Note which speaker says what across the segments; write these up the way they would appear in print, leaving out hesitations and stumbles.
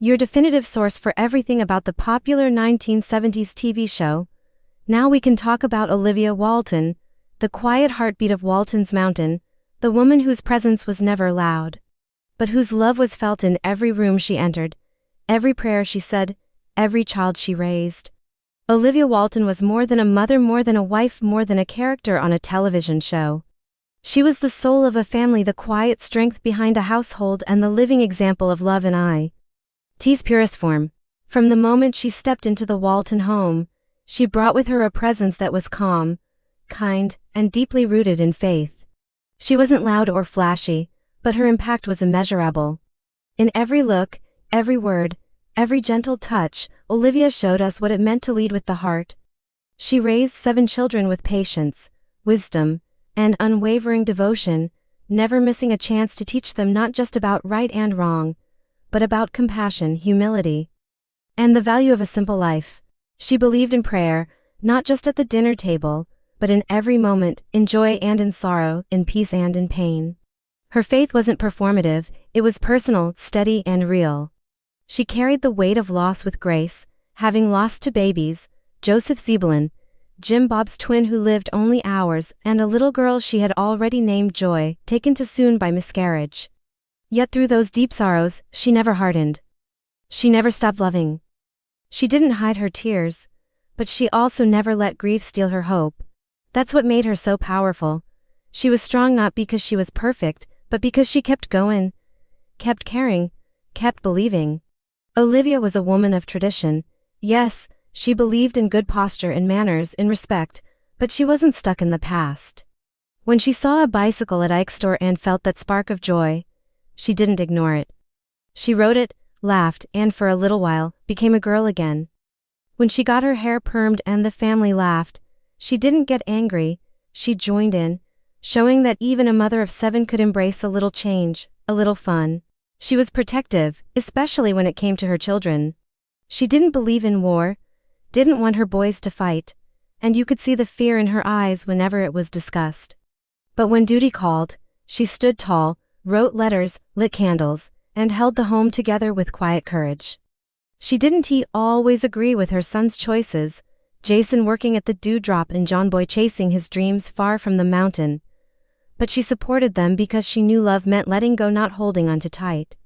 Speaker 1: your definitive source for everything about the popular 1970s TV show. Now we can talk about Olivia Walton, the quiet heartbeat of Walton's Mountain, the woman whose presence was never loud, but whose love was felt in every room she entered, every prayer she said, every child she raised. Olivia Walton was more than a mother, more than a wife, more than a character on a television show. She was the soul of a family, the quiet strength behind a household, and the living example of love in I's purest form. From the moment she stepped into the Walton home, she brought with her a presence that was calm, kind, and deeply rooted in faith. She wasn't loud or flashy, but her impact was immeasurable. In every look, every word, every gentle touch, Olivia showed us what it meant to lead with the heart. She raised 7 children with patience, wisdom, and unwavering devotion, never missing a chance to teach them not just about right and wrong, but about compassion, humility, and the value of a simple life. She believed in prayer, not just at the dinner table, but in every moment, in joy and in sorrow, in peace and in pain. Her faith wasn't performative, it was personal, steady, and real. She carried the weight of loss with grace, having lost 2 babies, Joseph Zebulon, Jim Bob's twin who lived only hours, and a little girl she had already named Joy, taken too soon by miscarriage. Yet through those deep sorrows, she never hardened. She never stopped loving. She didn't hide her tears, but she also never let grief steal her hope. That's what made her so powerful. She was strong not because she was perfect, but because she kept going, kept caring, kept believing. Olivia was a woman of tradition. Yes, she believed in good posture, in manners, in respect, but she wasn't stuck in the past. When she saw a bicycle at Ike's store and felt that spark of joy, she didn't ignore it. She rode it, laughed, and for a little while, became a girl again. When she got her hair permed and the family laughed, she didn't get angry, she joined in, showing that even a mother of 7 could embrace a little change, a little fun. She was protective, especially when it came to her children. She didn't believe in war, didn't want her boys to fight, and you could see the fear in her eyes whenever it was discussed. But when duty called, she stood tall, wrote letters, lit candles, and held the home together with quiet courage. She didn't always agree with her son's choices, Jason working at the Dewdrop and John Boy chasing his dreams far from the mountain, but she supported them because she knew love meant letting go, not holding on too tight.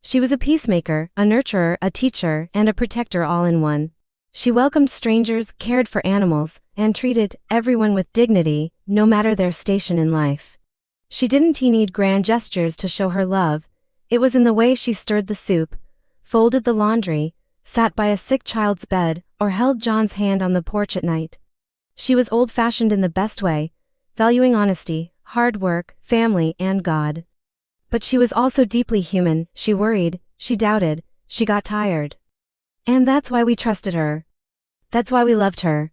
Speaker 1: She was a peacemaker, a nurturer, a teacher, and a protector all in one. She welcomed strangers, cared for animals, and treated everyone with dignity, no matter their station in life. She didn't need grand gestures to show her love. It was in the way she stirred the soup, folded the laundry, sat by a sick child's bed, or held John's hand on the porch at night. She was old-fashioned in the best way, valuing honesty, hard work, family, and God. But she was also deeply human. She worried, she doubted, she got tired. And that's why we trusted her. That's why we loved her.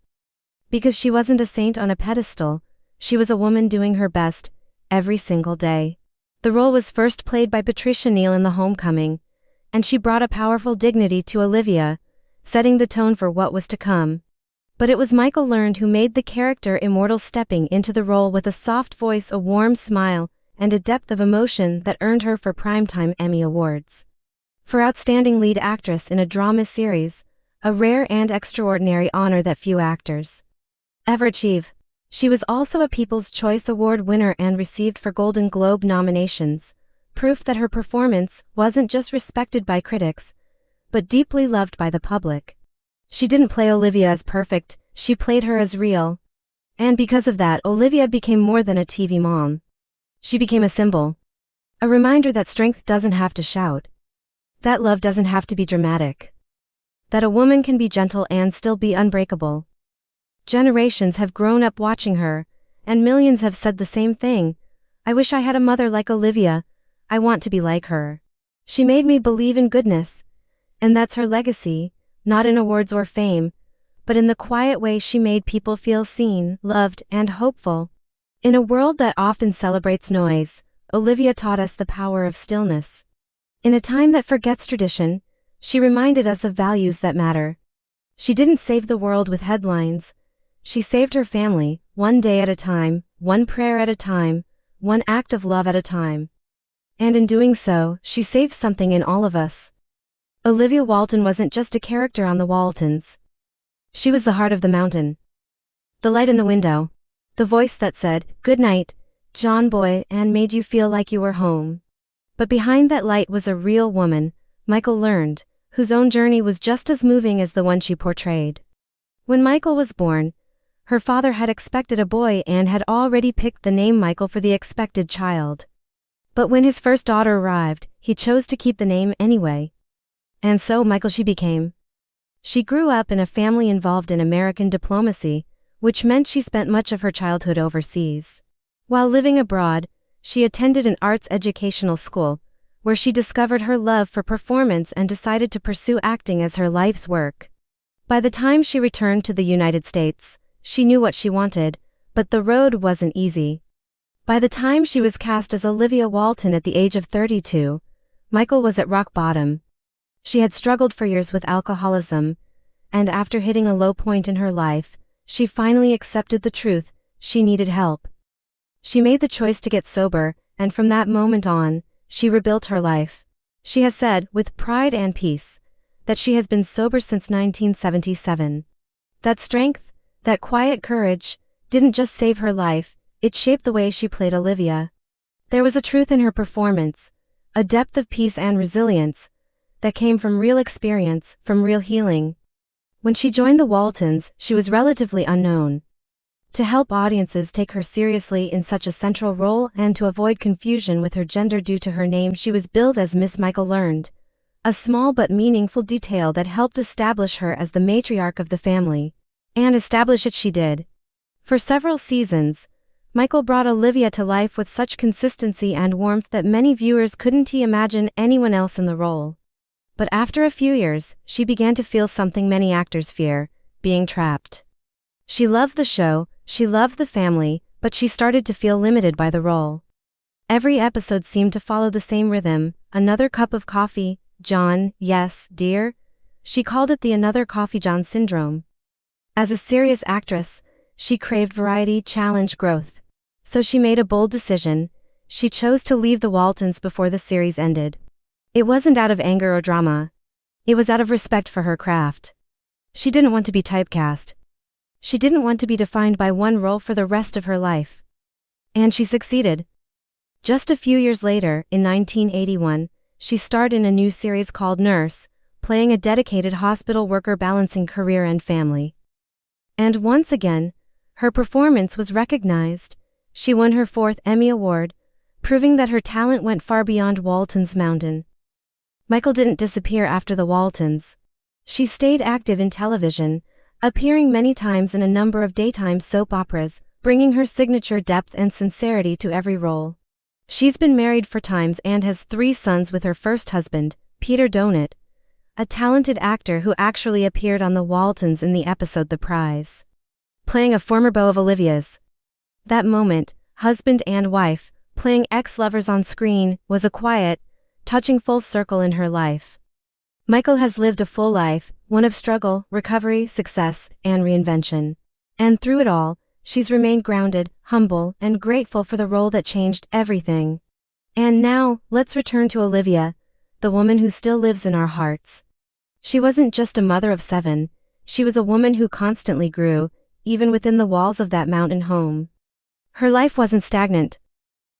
Speaker 1: Because she wasn't a saint on a pedestal, she was a woman doing her best, every single day. The role was first played by Patricia Neal in The Homecoming, and she brought a powerful dignity to Olivia, setting the tone for what was to come. But it was Michael Learned who made the character immortal, stepping into the role with a soft voice, a warm smile, and a depth of emotion that earned her 4 Primetime Emmy Awards. For Outstanding Lead Actress in a Drama Series, a rare and extraordinary honor that few actors ever achieve. She was also a People's Choice Award winner and received 4 Golden Globe nominations, proof that her performance wasn't just respected by critics, but deeply loved by the public. She didn't play Olivia as perfect, she played her as real. And because of that, Olivia became more than a TV mom. She became a symbol. A reminder that strength doesn't have to shout. That love doesn't have to be dramatic. That a woman can be gentle and still be unbreakable. Generations have grown up watching her, and millions have said the same thing. I wish I had a mother like Olivia. I want to be like her. She made me believe in goodness. And that's her legacy, not in awards or fame, but in the quiet way she made people feel seen, loved, and hopeful. In a world that often celebrates noise, Olivia taught us the power of stillness. In a time that forgets tradition, she reminded us of values that matter. She didn't save the world with headlines. She saved her family, one day at a time, one prayer at a time, one act of love at a time. And in doing so, she saved something in all of us. Olivia Walton wasn't just a character on the Waltons. She was the heart of the mountain. The light in the window. The voice that said, "Good night, John boy," and made you feel like you were home. But behind that light was a real woman, Michael learned, whose own journey was just as moving as the one she portrayed. When Michael was born, her father had expected a boy and had already picked the name Michael for the expected child. But when his first daughter arrived, he chose to keep the name anyway. And so Michael she became. She grew up in a family involved in American diplomacy, which meant she spent much of her childhood overseas. While living abroad, she attended an arts educational school, where she discovered her love for performance and decided to pursue acting as her life's work. By the time she returned to the United States, she knew what she wanted, but the road wasn't easy. By the time she was cast as Olivia Walton at the age of 32, Michael was at rock bottom. She had struggled for years with alcoholism, and after hitting a low point in her life, she finally accepted the truth: she needed help. She made the choice to get sober, and from that moment on, she rebuilt her life. She has said, with pride and peace, that she has been sober since 1977. That strength, that quiet courage, didn't just save her life, it shaped the way she played Olivia. There was a truth in her performance, a depth of peace and resilience, that came from real experience, from real healing. When she joined the Waltons, she was relatively unknown. To help audiences take her seriously in such a central role and to avoid confusion with her gender due to her name, she was billed as Miss Michael Learned, a small but meaningful detail that helped establish her as the matriarch of the family. And establish it she did. For several seasons, Michael brought Olivia to life with such consistency and warmth that many viewers couldn't imagine anyone else in the role. But after a few years, she began to feel something many actors fear: being trapped. She loved the show, she loved the family, but she started to feel limited by the role. Every episode seemed to follow the same rhythm: another cup of coffee, John, yes, dear. She called it the another coffee John syndrome. As a serious actress, she craved variety, challenge, growth. So she made a bold decision: she chose to leave the Waltons before the series ended. It wasn't out of anger or drama. It was out of respect for her craft. She didn't want to be typecast. She didn't want to be defined by one role for the rest of her life. And she succeeded. Just a few years later, in 1981, she starred in a new series called Nurse, playing a dedicated hospital worker balancing career and family. And once again, her performance was recognized. She won her 4th Emmy Award, proving that her talent went far beyond Walton's mountain. Michael didn't disappear after the Waltons. She stayed active in television, appearing many times in a number of daytime soap operas, bringing her signature depth and sincerity to every role. She's been married 4 times and has 3 sons with her first husband, Peter Donat, a talented actor who actually appeared on the Waltons in the episode The Prize, playing a former beau of Olivia's. That moment, husband and wife, playing ex-lovers on screen, was a quiet, touching full circle in her life. Michael has lived a full life, one of struggle, recovery, success, and reinvention. And through it all, she's remained grounded, humble, and grateful for the role that changed everything. And now, let's return to Olivia, the woman who still lives in our hearts. She wasn't just a mother of 7, she was a woman who constantly grew, even within the walls of that mountain home. Her life wasn't stagnant.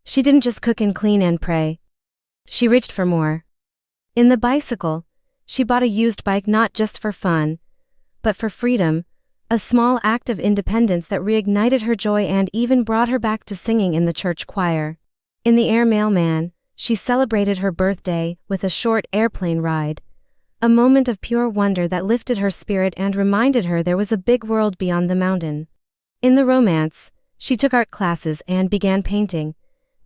Speaker 1: She didn't just cook and clean and pray. She reached for more. In The Bicycle, she bought a used bike not just for fun, but for freedom, a small act of independence that reignited her joy and even brought her back to singing in the church choir. In The Air Mailman, she celebrated her birthday with a short airplane ride, a moment of pure wonder that lifted her spirit and reminded her there was a big world beyond the mountain. In The Romance, she took art classes and began painting,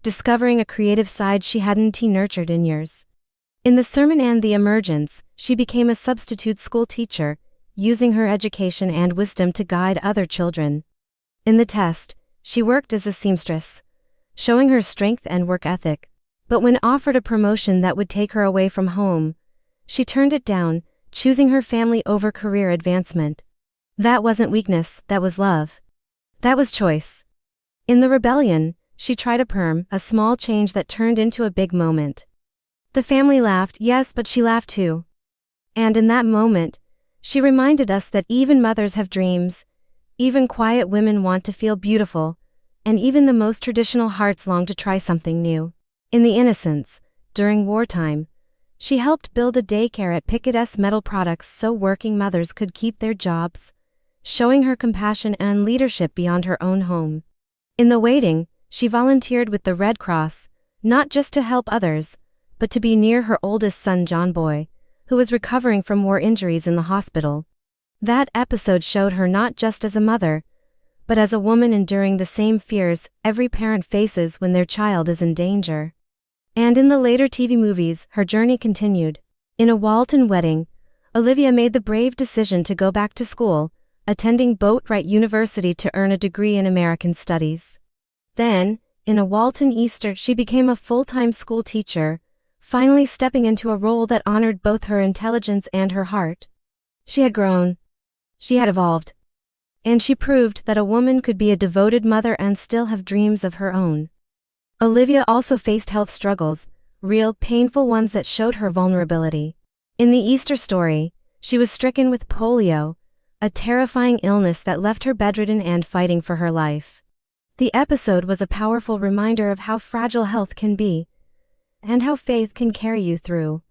Speaker 1: discovering a creative side she hadn't nurtured in years. In The Sermon and The Emergence, she became a substitute school teacher, using her education and wisdom to guide other children. In The Test, she worked as a seamstress, showing her strength and work ethic. But when offered a promotion that would take her away from home, she turned it down, choosing her family over career advancement. That wasn't weakness, that was love. That was choice. In The Rebellion, she tried a perm, a small change that turned into a big moment. The family laughed, yes, but she laughed too. And in that moment, she reminded us that even mothers have dreams, even quiet women want to feel beautiful, and even the most traditional hearts long to try something new. In the innocence, during wartime, she helped build a daycare at Pickett's Metal Products so working mothers could keep their jobs, showing her compassion and leadership beyond her own home. In the waiting, she volunteered with the Red Cross, not just to help others, but to be near her oldest son John Boy, who was recovering from war injuries in the hospital. That episode showed her not just as a mother, but as a woman enduring the same fears every parent faces when their child is in danger. And in the later TV movies, her journey continued. In A Walton Wedding, Olivia made the brave decision to go back to school, attending Boatwright University to earn a degree in American Studies. Then, in A Walton Easter, she became a full-time school teacher, finally stepping into a role that honored both her intelligence and her heart. She had grown. She had evolved. And she proved that a woman could be a devoted mother and still have dreams of her own. Olivia also faced health struggles, real, painful ones that showed her vulnerability. In the Easter story, she was stricken with polio, a terrifying illness that left her bedridden and fighting for her life. The episode was a powerful reminder of how fragile health can be, and how faith can carry you through.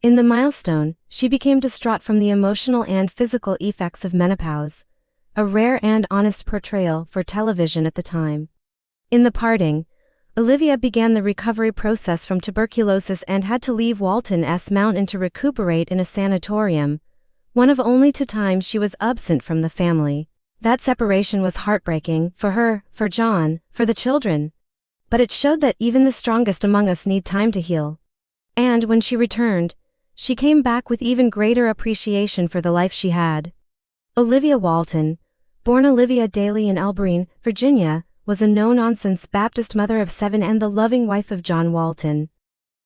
Speaker 1: In The Milestone, she became distraught from the emotional and physical effects of menopause, a rare and honest portrayal for television at the time. In The Parting, Olivia began the recovery process from tuberculosis and had to leave Walton's mountain to recuperate in a sanatorium, one of only 2 times she was absent from the family. That separation was heartbreaking for her, for John, for the children. But it showed that even the strongest among us need time to heal. And when she returned, she came back with even greater appreciation for the life she had. Olivia Walton, born Olivia Daly in Elberine, Virginia, was a no-nonsense Baptist mother of 7 and the loving wife of John Walton.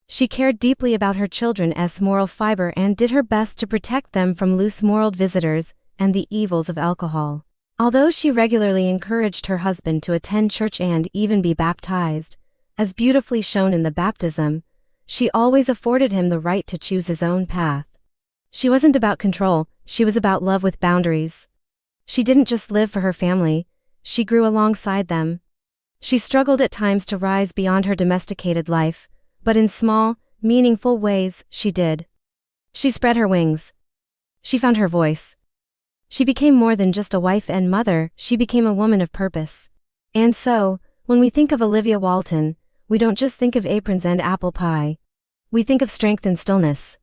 Speaker 1: She cared deeply about her children's moral fiber and did her best to protect them from loose-moraled visitors and the evils of alcohol. Although she regularly encouraged her husband to attend church and even be baptized, as beautifully shown in the baptism, she always afforded him the right to choose his own path. She wasn't about control, she was about love with boundaries. She didn't just live for her family, she grew alongside them. She struggled at times to rise beyond her domesticated life, but in small, meaningful ways, she did. She spread her wings. She found her voice. She became more than just a wife and mother, she became a woman of purpose. And so, when we think of Olivia Walton, we don't just think of aprons and apple pie. We think of strength and stillness.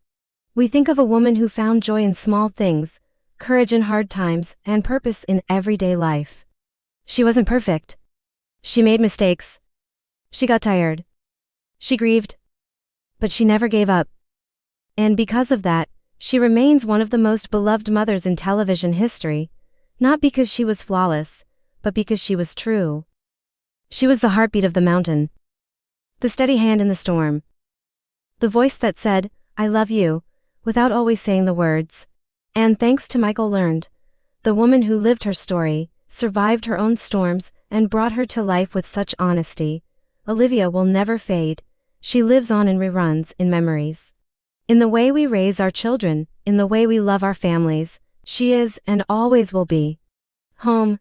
Speaker 1: We think of a woman who found joy in small things, courage in hard times, and purpose in everyday life. She wasn't perfect. She made mistakes. She got tired. She grieved. But she never gave up. And because of that, she remains one of the most beloved mothers in television history, not because she was flawless, but because she was true. She was the heartbeat of the mountain. The steady hand in the storm. The voice that said, "I love you," without always saying the words. And thanks to Michael Learned, the woman who lived her story, survived her own storms, and brought her to life with such honesty, Olivia will never fade. She lives on in reruns, in memories. In the way we raise our children, in the way we love our families, she is and always will be home,